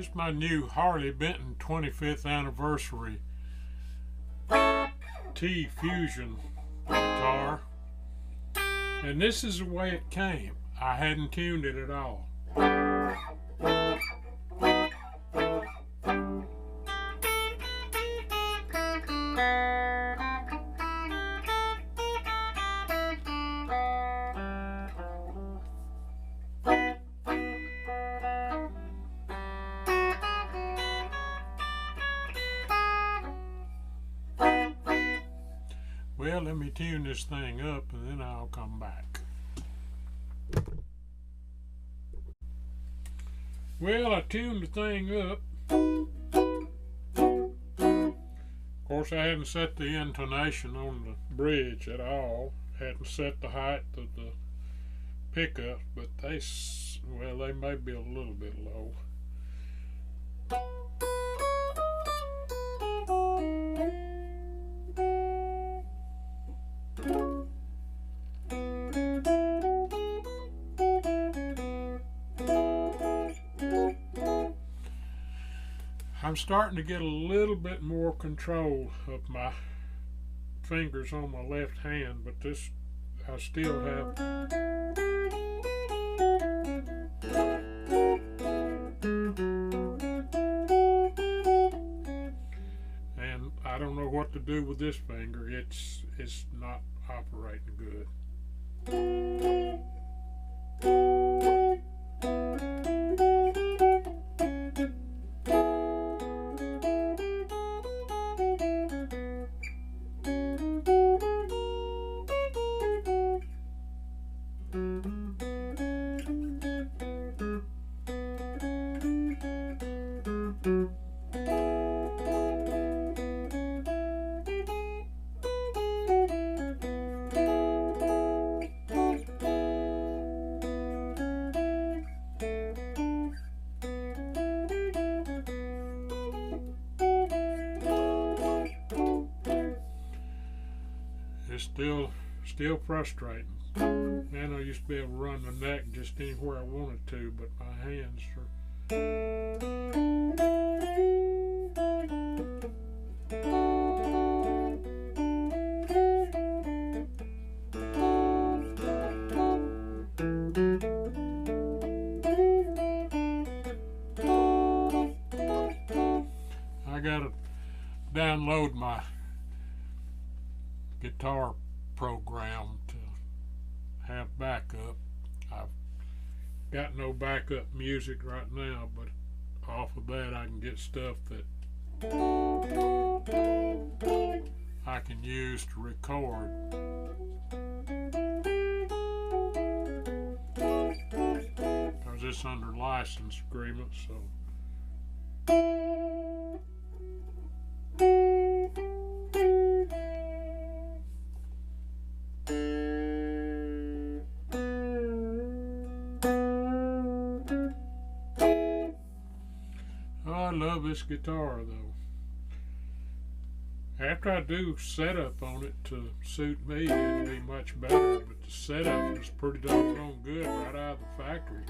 This is my new Harley Benton 25th anniversary T Fusion guitar, and this is the way it came. I hadn't tuned it at all. Well, let me tune this thing up and then I'll come back. Well, I tuned the thing up. Of course, I hadn't set the intonation on the bridge at all. Hadn't set the height of the pickup, but they may be a little bit low. I'm starting to get a little bit more control of my fingers on my left hand, but this I still have. And I don't know what to do with this finger. It's not operating good. It's still frustrating. Man, I used to be able to run the neck just anywhere I wanted to, but my hands are. I gotta download my guitar program to have backup. I've got no backup music right now, but off of that I can get stuff that I can use to record. Because it's under license agreement, so. I love this guitar though. After I do setup on it to suit me, it'll be much better, but the setup is pretty doggone good right out of the factory.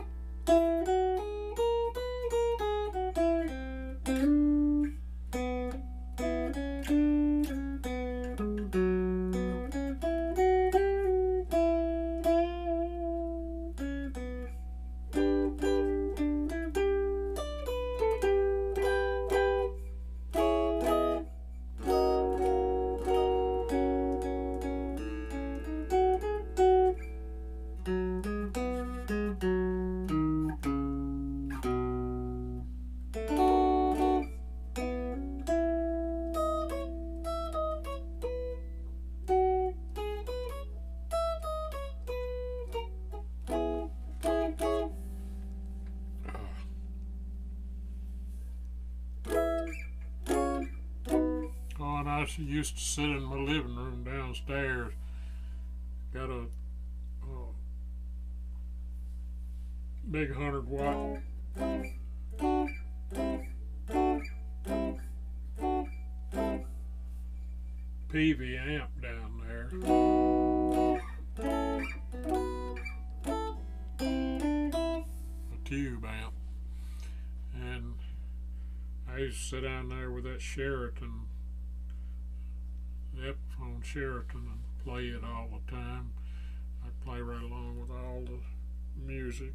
I used to sit in my living room downstairs. Got a big 100-watt PV amp down there. A tube amp. And I used to sit down there with that Sheraton, the Epiphone Sheraton, and play it all the time. I'd play right along with all the music,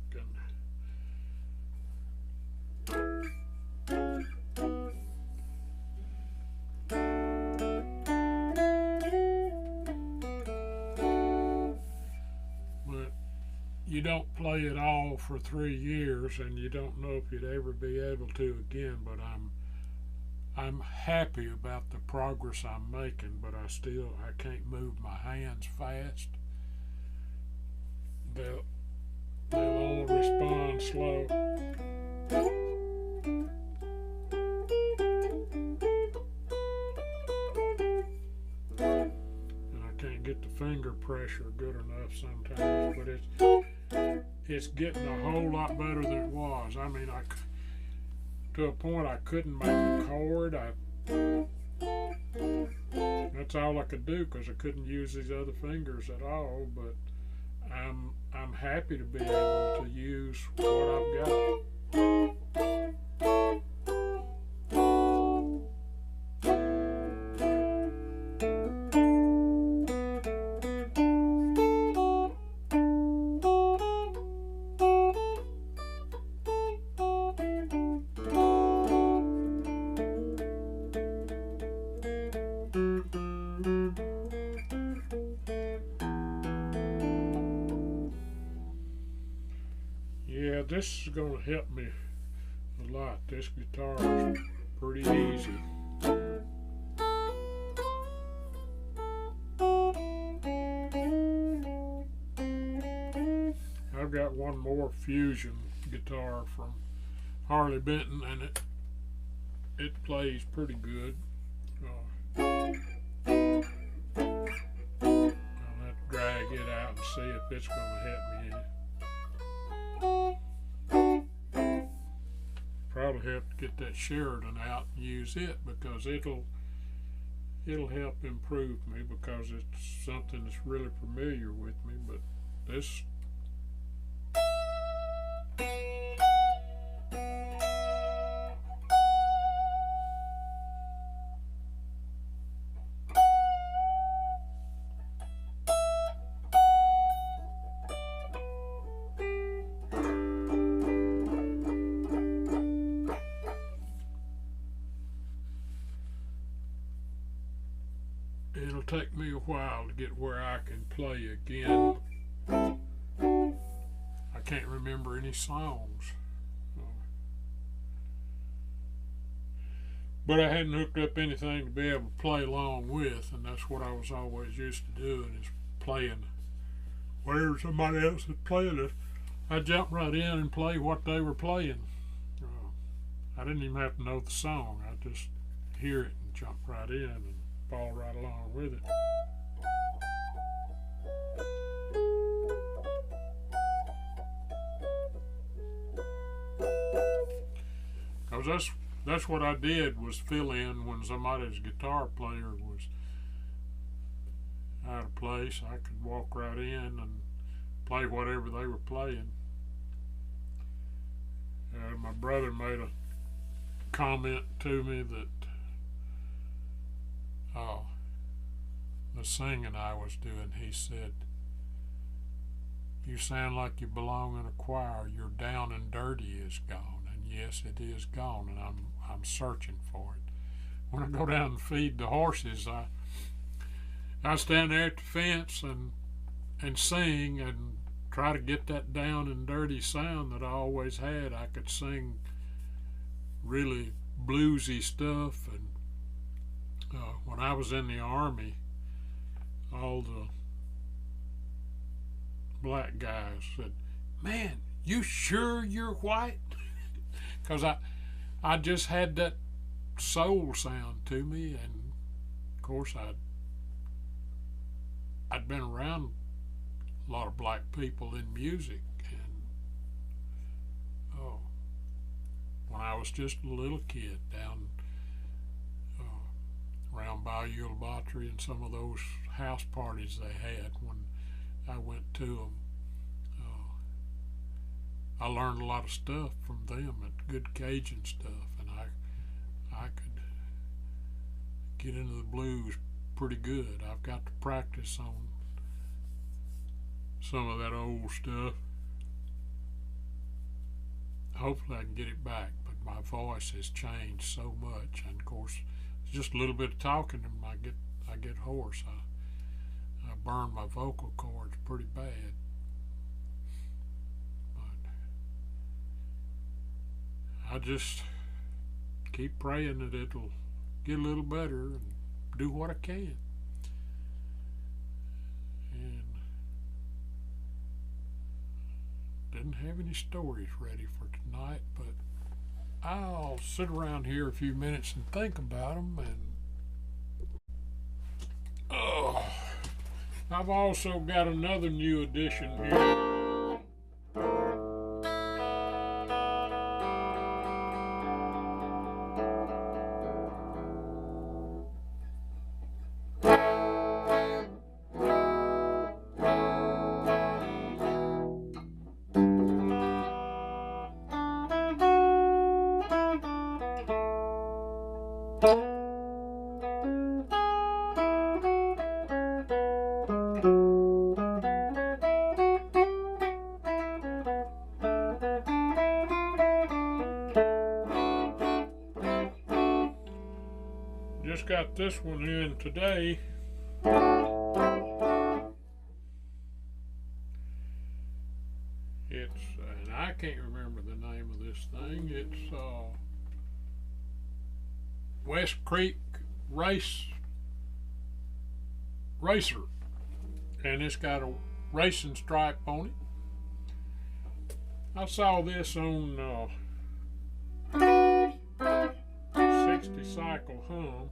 but you don't play it all for 3 years, and you don't know if you'd ever be able to again. But I'm happy about the progress I'm making, but I can't move my hands fast. They'll all respond slow. And I can't get the finger pressure good enough sometimes, but it's getting a whole lot better than it was. I mean, to a point I couldn't make a chord. That's all I could do because I couldn't use these other fingers at all. But I'm happy to be able to use what I've got. Yeah, this is going to help me a lot. This guitar is pretty easy. I've got one more Fusion guitar from Harley Benton, and it plays pretty good. I'll have to drag it out and see if it's going to help me any. Probably have to get that Sheridan out and use it, because it'll help improve me, because it's something that's really familiar with me. But this it'll take me a while to get where I can play again. I can't remember any songs. But I hadn't hooked up anything to be able to play along with, and that's what I was always used to doing, is playing. Wherever somebody else is playing it, I'd jump right in and play what they were playing. I didn't even have to know the song. I'd just hear it and jump right in and follow right along with it. Because that's what I did, was fill in when somebody's guitar player was out of place. I could walk right in and play whatever they were playing. My brother made a comment to me that the singing I was doing, he said, "You sound like you belong in a choir. Your down and dirty is gone." And yes, it is gone, and I'm searching for it. When I go down and feed the horses, I stand there at the fence and sing and try to get that down and dirty sound that I always had. I could sing really bluesy stuff, and when I was in the Army, all the black guys said, "Man, you sure you're white?" Because I just had that soul sound to me, and of course I'd been around a lot of black people in music, and when I was just a little kid down around Bayou Battery and some of those house parties they had, when I went to them, I learned a lot of stuff from them, and good Cajun stuff, and I could get into the blues pretty good. I've got to practice on some of that old stuff. Hopefully I can get it back, but my voice has changed so much, and of course it's just a little bit of talking and I get hoarse. I burn my vocal cords pretty bad. But I just keep praying that it'll get a little better and do what I can. And didn't have any stories ready for tonight, but I'll sit around here a few minutes and think about them. And I've also got another new addition here. Just got this one in today. It's, and I can't remember the name of this thing. It's Westcreek Racer, and it's got a racing stripe on it. I saw this on 60 cycle hum.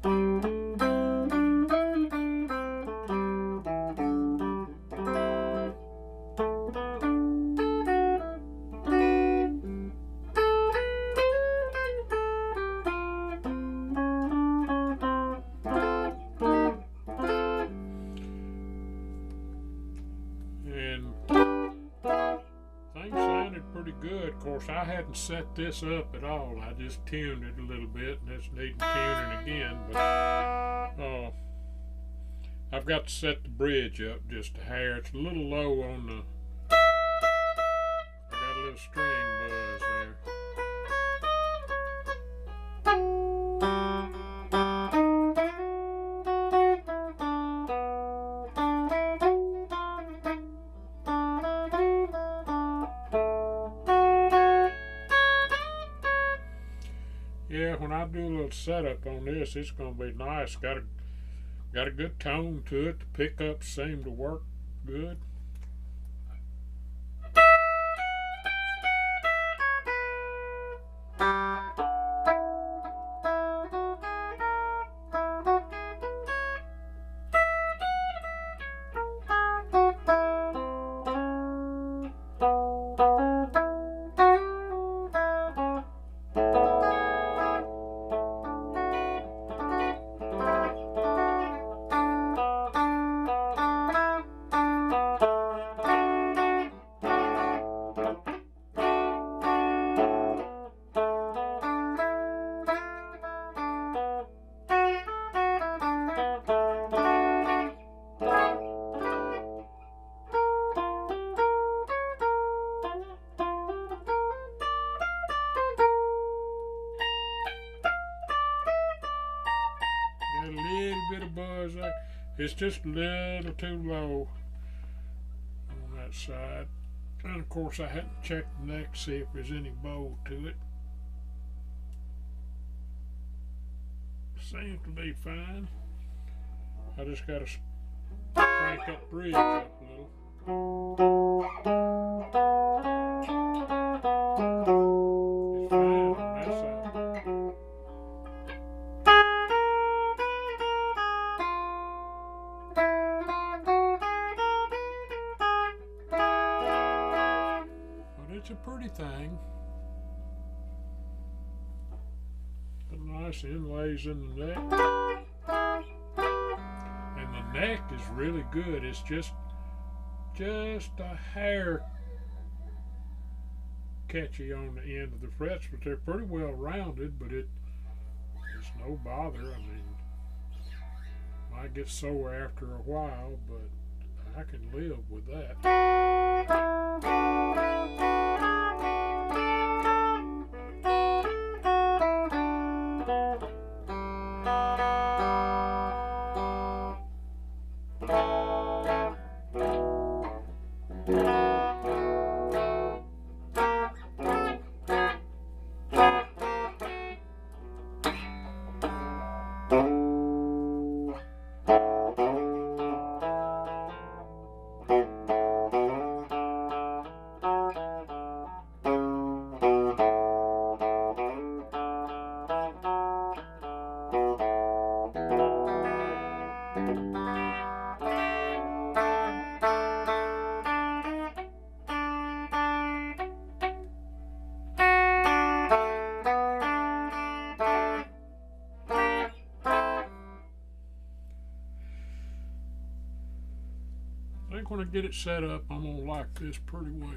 And things sounded pretty good. Of course, I hadn't set this up at all. I just tuned it a little bit, and it's needing tuning again. But I've got to set the bridge up just a hair. It's a little low on the. I got a little string buzz there. Yeah, when I do a little setup on this, it's gonna be nice. Got a good tone to it. The pickups seem to work good. Got a little bit of buzz there. It's just a little too low on that side. And of course I hadn't checked the neck to see if there's any bow to it. Seems to be fine. I just got to crank that bridge up a little. It's fine on that side. But it's a pretty thing. Nice inlays in the neck, and the neck is really good. It's just a hair catchy on the end of the frets, but they're pretty well rounded. But It's no bother. I mean, might get sore after a while, but I can live with that. I think when I get it set up, I'm going to like this pretty well.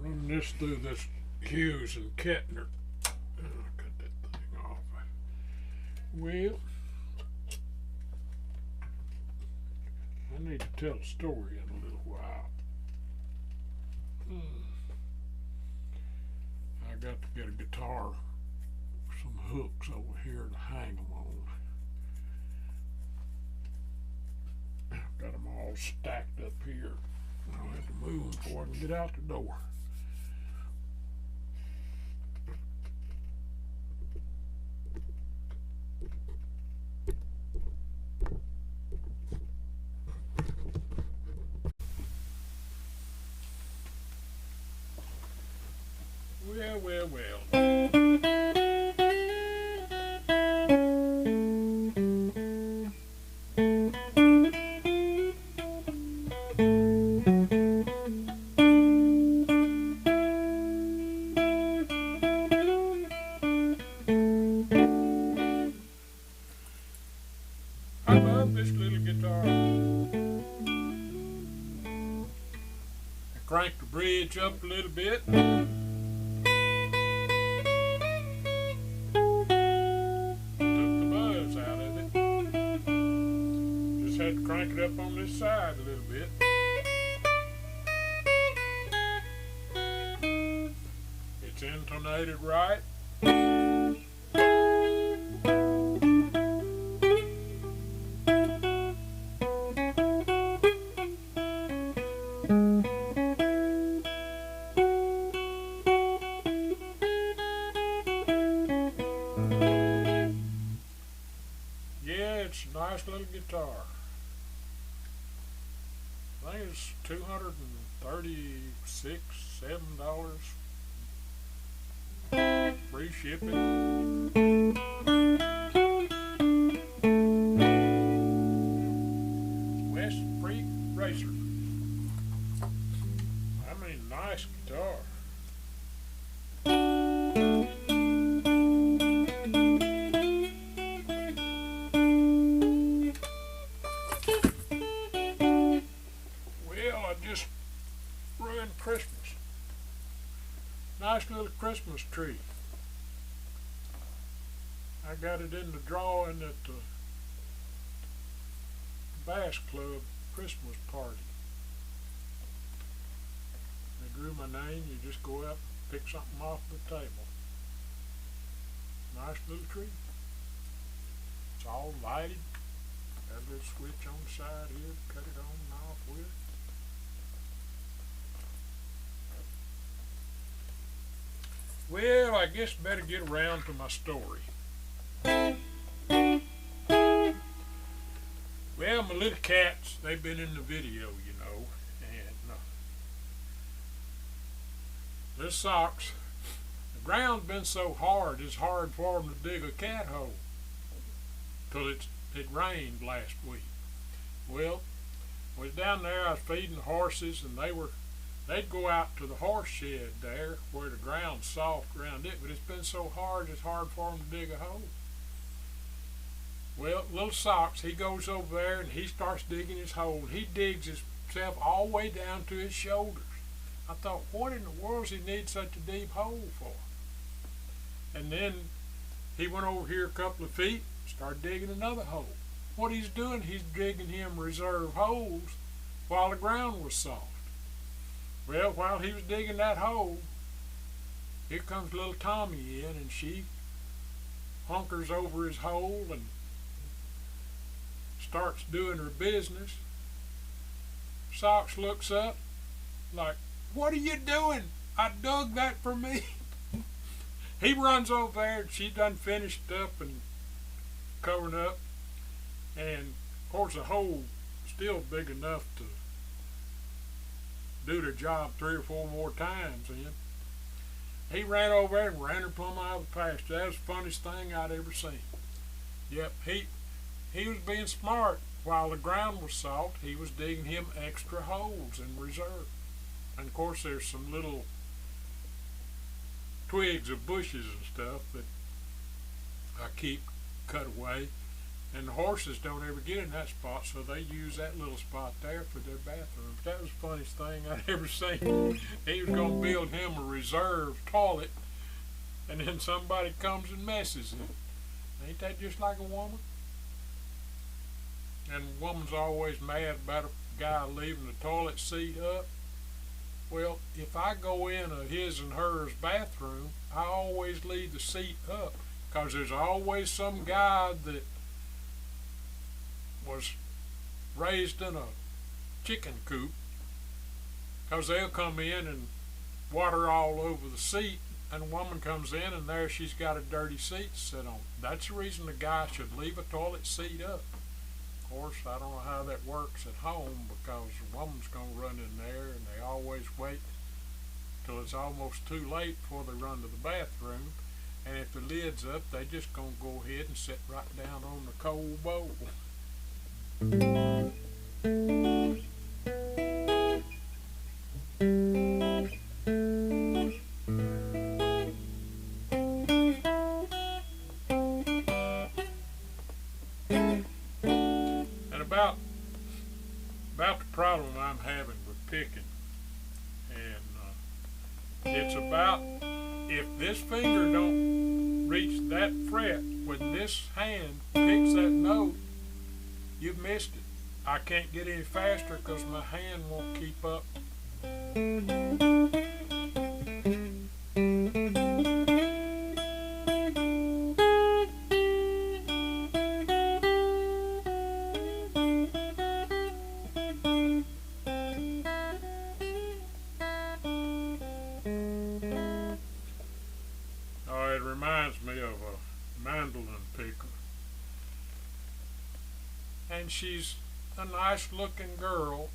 Run this through this Hughes and Kettner. Cut that thing off. Well, I need to tell a story in a little while. I got to get a guitar, some hooks over here to hang them on. I've got them all stacked up here. I'll have to move them before I can get out the door. Well. I love this little guitar. I cranked the bridge up a little bit. Crank it up on this side a little bit. It's intonated right. Yeah, it's a nice little guitar. I think it's $236, $7 free shipping. Westcreek Racer. I mean, nice guitar. Ruined Christmas. Nice little Christmas tree. I got it in the drawing at the Bass Club Christmas party. They drew my name. You just go out and pick something off the table. Nice little tree. It's all lighted. Got a little switch on the side here to cut it on and off with. Well, I guess I better get around to my story. Well, my little cats, they've been in the video, you know, and this socks, the ground's been so hard, it's hard for them to dig a cat hole till it rained last week. Well, I was down there, I was feeding the horses, and they'd go out to the horse shed there where the ground's soft around it, but it's been so hard, it's hard for them to dig a hole. Well, little Socks, he goes over there and he starts digging his hole. He digs himself all the way down to his shoulders. I thought, what in the world does he need such a deep hole for? And then he went over here a couple of feet, started digging another hole. What he's doing, he's digging him reserve holes while the ground was soft. Well, while he was digging that hole, here comes little Tommy in, and she hunkers over his hole and starts doing her business. Socks looks up like, what are you doing? I dug that for me. He runs over there, and she done finished up and covering up, and of course the hole still big enough to do the job 3 or 4 more times in. He ran over there and ran her plumb out of the pasture. That was the funniest thing I'd ever seen. Yep, he was being smart. While the ground was soft, he was digging him extra holes in reserve. And of course there's some little twigs of bushes and stuff that I keep cut away, and the horses don't ever get in that spot, so they use that little spot there for their bathroom. But that was the funniest thing I'd ever seen. He was going to build him a reserve toilet, and then somebody comes and messes it. Ain't that just like a woman? And a woman's always mad about a guy leaving the toilet seat up. Well, if I go in a his and hers bathroom, I always leave the seat up, because there's always some guy that was raised in a chicken coop, because they'll come in and water all over the seat, and a woman comes in and there she's got a dirty seat to sit on. That's the reason the guy should leave a toilet seat up. Of course, I don't know how that works at home, because the woman's going to run in there, and they always wait till it's almost too late before they run to the bathroom. And if the lid's up, they just going to go ahead and sit right down on the cold bowl. And about the problem I'm having with picking, and it's about, if this finger don't reach that fret when this hand picks that note, you've missed it. I can't get any faster because my hand won't keep up. Oh, it reminds me of a mandolin picker. And she's a nice looking girl,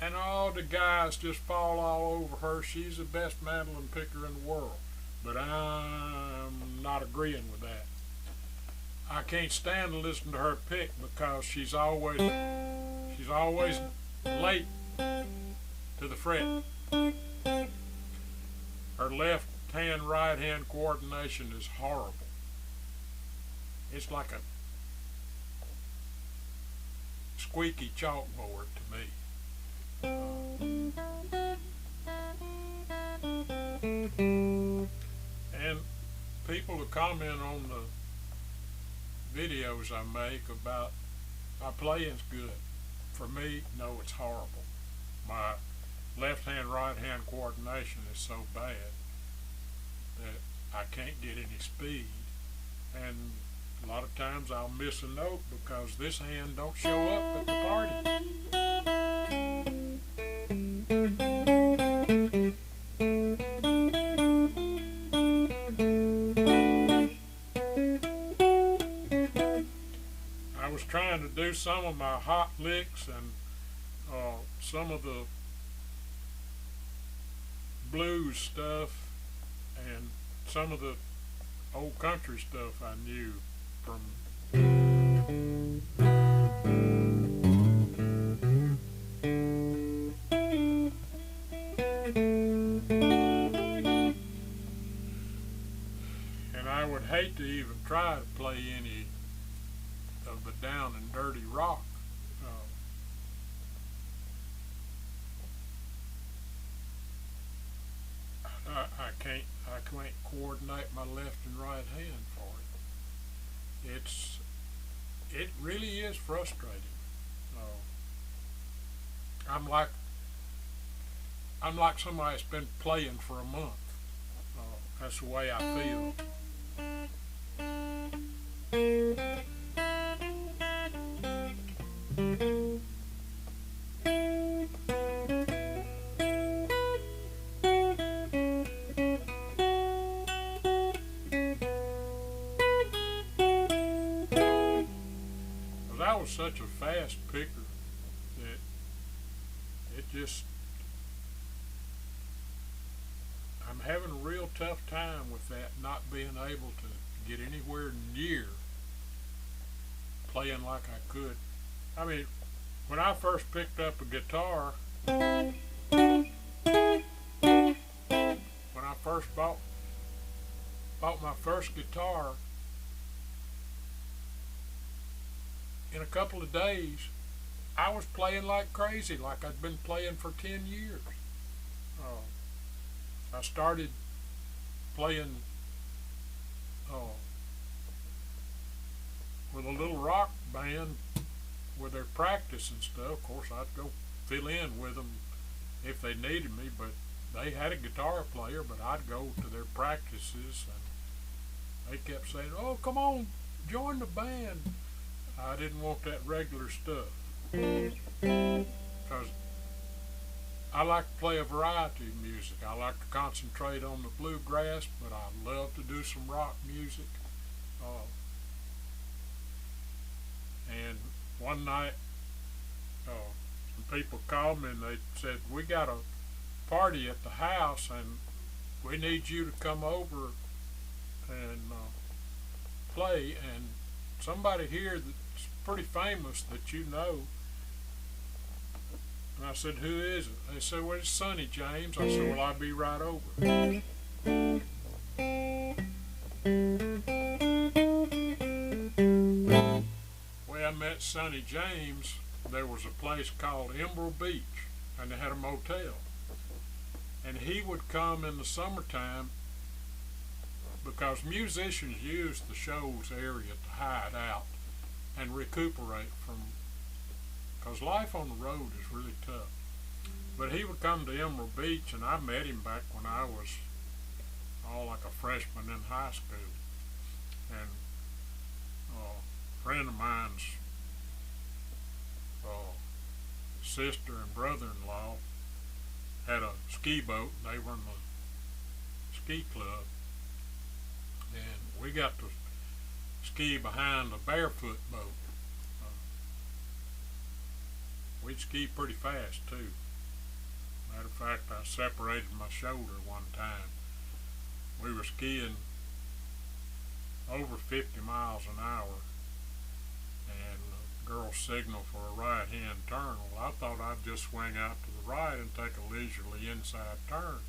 and all the guys just fall all over her. She's the best mandolin picker in the world, but I'm not agreeing with that. I can't stand to listen to her pick, because she's always late to the fret. Her left hand right hand coordination is horrible. It's like a squeaky chalkboard to me. And people who comment on the videos I make about my playing's good. For me, no, it's horrible. My left hand right hand coordination is so bad that I can't get any speed, and a lot of times I'll miss a note because this hand don't show up at the party. I was trying to do some of my hot licks and some of the blues stuff and some of the old country stuff I knew from. And I would hate to even try to play any of the down and dirty rock. I can't coordinate my left and right hand for it. It really is frustrating. I'm like somebody that's been playing for a month. That's the way I feel. I was such a fast picker that it just, I'm having a real tough time with that, not being able to get anywhere near playing like I could. I mean, when I first picked up a guitar, when I first bought my first guitar, in a couple of days, I was playing like crazy, like I'd been playing for 10 years. I started playing with a little rock band with their practice and stuff. Of course, I'd go fill in with them if they needed me, but they had a guitar player, but I'd go to their practices, and they kept saying, "Oh, come on, join the band." I didn't want that regular stuff, because I like to play a variety of music. I like to concentrate on the bluegrass, but I love to do some rock music. And one night, some people called me and they said, "We got a party at the house and we need you to come over and play, and somebody here that's pretty famous that you know." And I said, "Who is it?" They said, "Well, it's Sonny James." I said, "Well, I'll be right over." When I met Sonny James, there was a place called Emerald Beach, and they had a motel. And he would come in the summertime, because musicians use the show's area to hide out and recuperate from, because life on the road is really tough. But he would come to Emerald Beach, and I met him back when I was like a freshman in high school. And a friend of mine's sister and brother-in-law had a ski boat, and they were in the ski club. And we got to ski behind a barefoot boat. We'd ski pretty fast too. Matter of fact, I separated my shoulder one time. We were skiing over 50 miles an hour, and the girl signaled for a right-hand turn. Well, I thought I'd just swing out to the right and take a leisurely inside turn.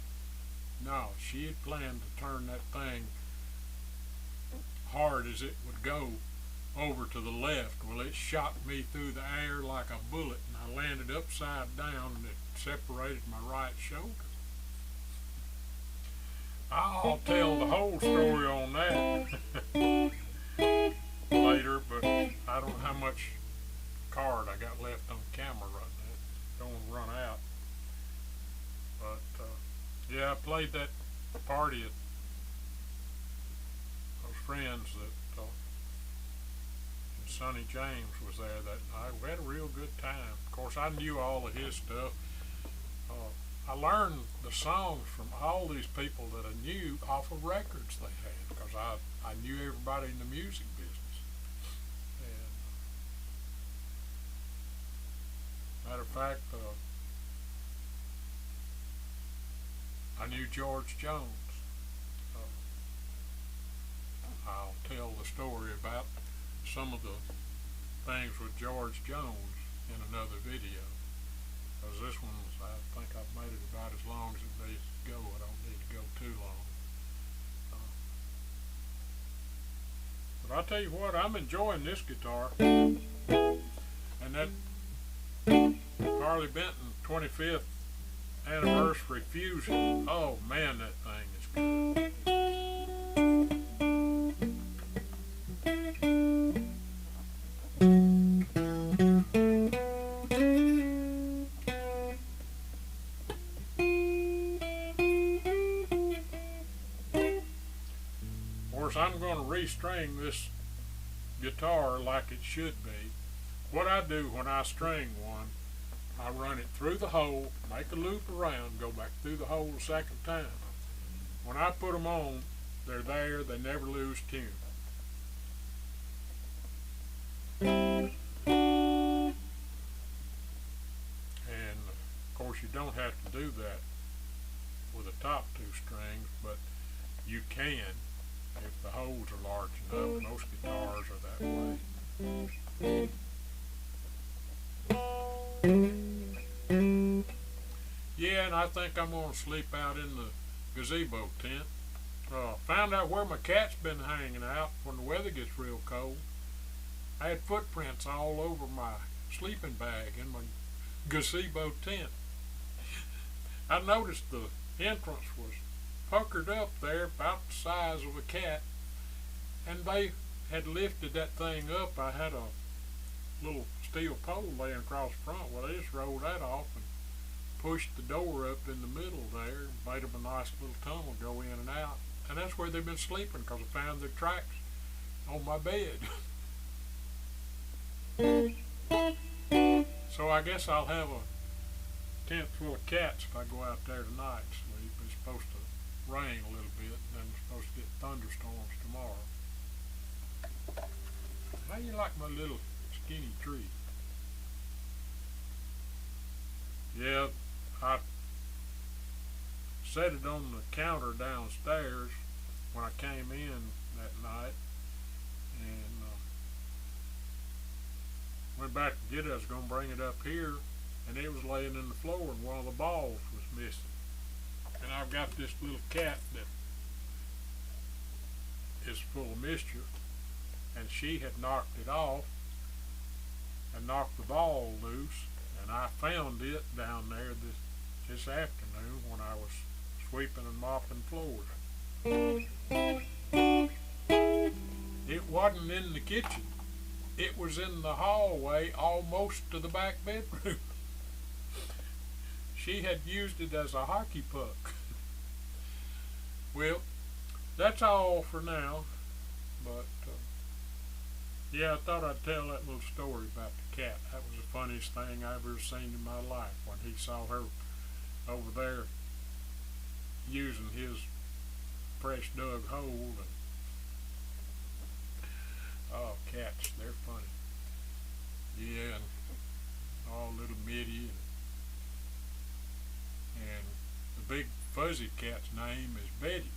No, she had planned to turn that thing hard as it would go over to the left. Well, it shot me through the air like a bullet, and I landed upside down, and it separated my right shoulder. I'll tell the whole story on that later, but I don't know how much card I got left on camera right now. Don't want to run out. But yeah, I played that party at those friends that Sonny James was there that night. We had a real good time. Of course, I knew all of his stuff. I learned the songs from all these people that I knew off of records they had, because I knew everybody in the music business. fact, I knew George Jones. I'll tell the story about some of the things with George Jones in another video. Because this one, I think I've made it about as long as it needs to go. I don't need to go too long. But I'll tell you what, I'm enjoying this guitar. And that Harley Benton 25th anniversary Fusion. Oh man, that thing is good. Of course, I'm going to restring this guitar like it should be. What I do when I string one, I run it through the hole, make a loop around, go back through the hole a second time. When I put them on, they're there, they never lose tune. And of course you don't have to do that with the top two strings, but you can if the holes are large enough. Most guitars are that way. Yeah, and I think I'm going to sleep out in the gazebo tent. Found out where my cat's been hanging out when the weather gets real cold. I had footprints all over my sleeping bag in my gazebo tent. I noticed the entrance was puckered up there about the size of a cat, and they had lifted that thing up. I had a little steel pole laying across the front. Well, they just rolled that off and pushed the door up in the middle there and made them a nice little tunnel go in and out. And that's where they've been sleeping, because I found their tracks on my bed. So I guess I'll have a tent full of cats if I go out there tonight and sleep. It's supposed to rain a little bit, and then we're supposed to get thunderstorms tomorrow. How you like my little skinny tree? Yeah, I set it on the counter downstairs when I came in that night, and went back to get it. I was going to bring it up here, and it was laying in the floor, and one of the balls was missing. And I've got this little cat that is full of mischief, and she had knocked it off and knocked the ball loose, and I found it down there this afternoon when I was sweeping and mopping floors. It wasn't in the kitchen. It was in the hallway almost to the back bedroom. She had used it as a hockey puck. Well, that's all for now, but yeah, I thought I'd tell that little story about the cat. That was the funniest thing I've ever seen in my life, when he saw her over there using his fresh dug hole. And oh, cats, they're funny. Yeah, and all little Mitty, and the big fuzzy cat's name is Betty.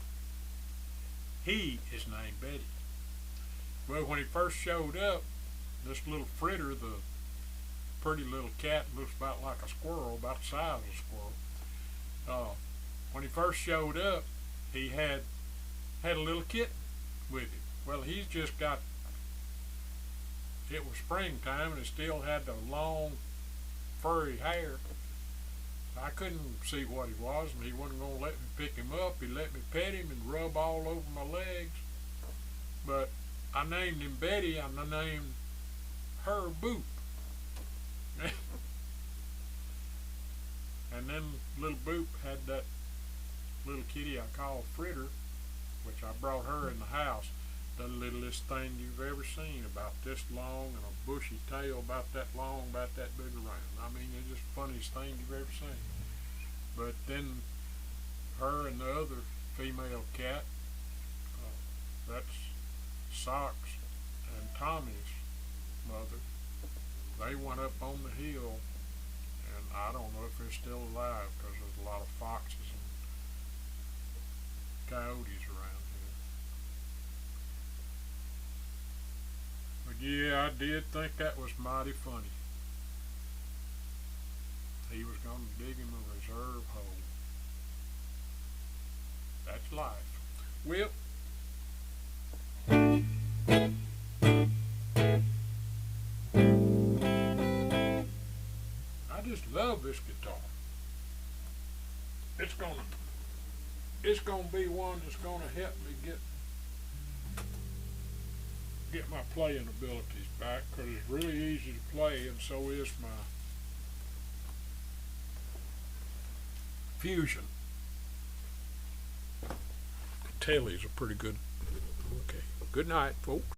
He is named Betty. Well, when he first showed up, this little Fritter, the pretty little cat, looks about like a squirrel, about the size of a squirrel. When he first showed up, he had a little kitten with him. Well, he's just got, it was springtime, and he still had the long, furry hair. I couldn't see what he was, and he wasn't going to let me pick him up. He let me pet him and rub all over my legs. But I named him Betty, and I named her Boop. And then little Boop had that little kitty I call Fritter, which I brought her in the house. The littlest thing you've ever seen, about this long, and a bushy tail about that long, about that big around. I mean, it's just the funniest thing you've ever seen. But then her and the other female cat, that's Socks and Tommy's mother, they went up on the hill, I don't know if it's still alive because there's a lot of foxes and coyotes around here. But yeah, I did think that was mighty funny. He was going to dig him a reserve hole. That's life. Well, I just love this guitar. It's gonna be one that's gonna help me get my playing abilities back, because it's really easy to play, and so is my fusion. The Telly's a pretty good. Okay. Good night, folks.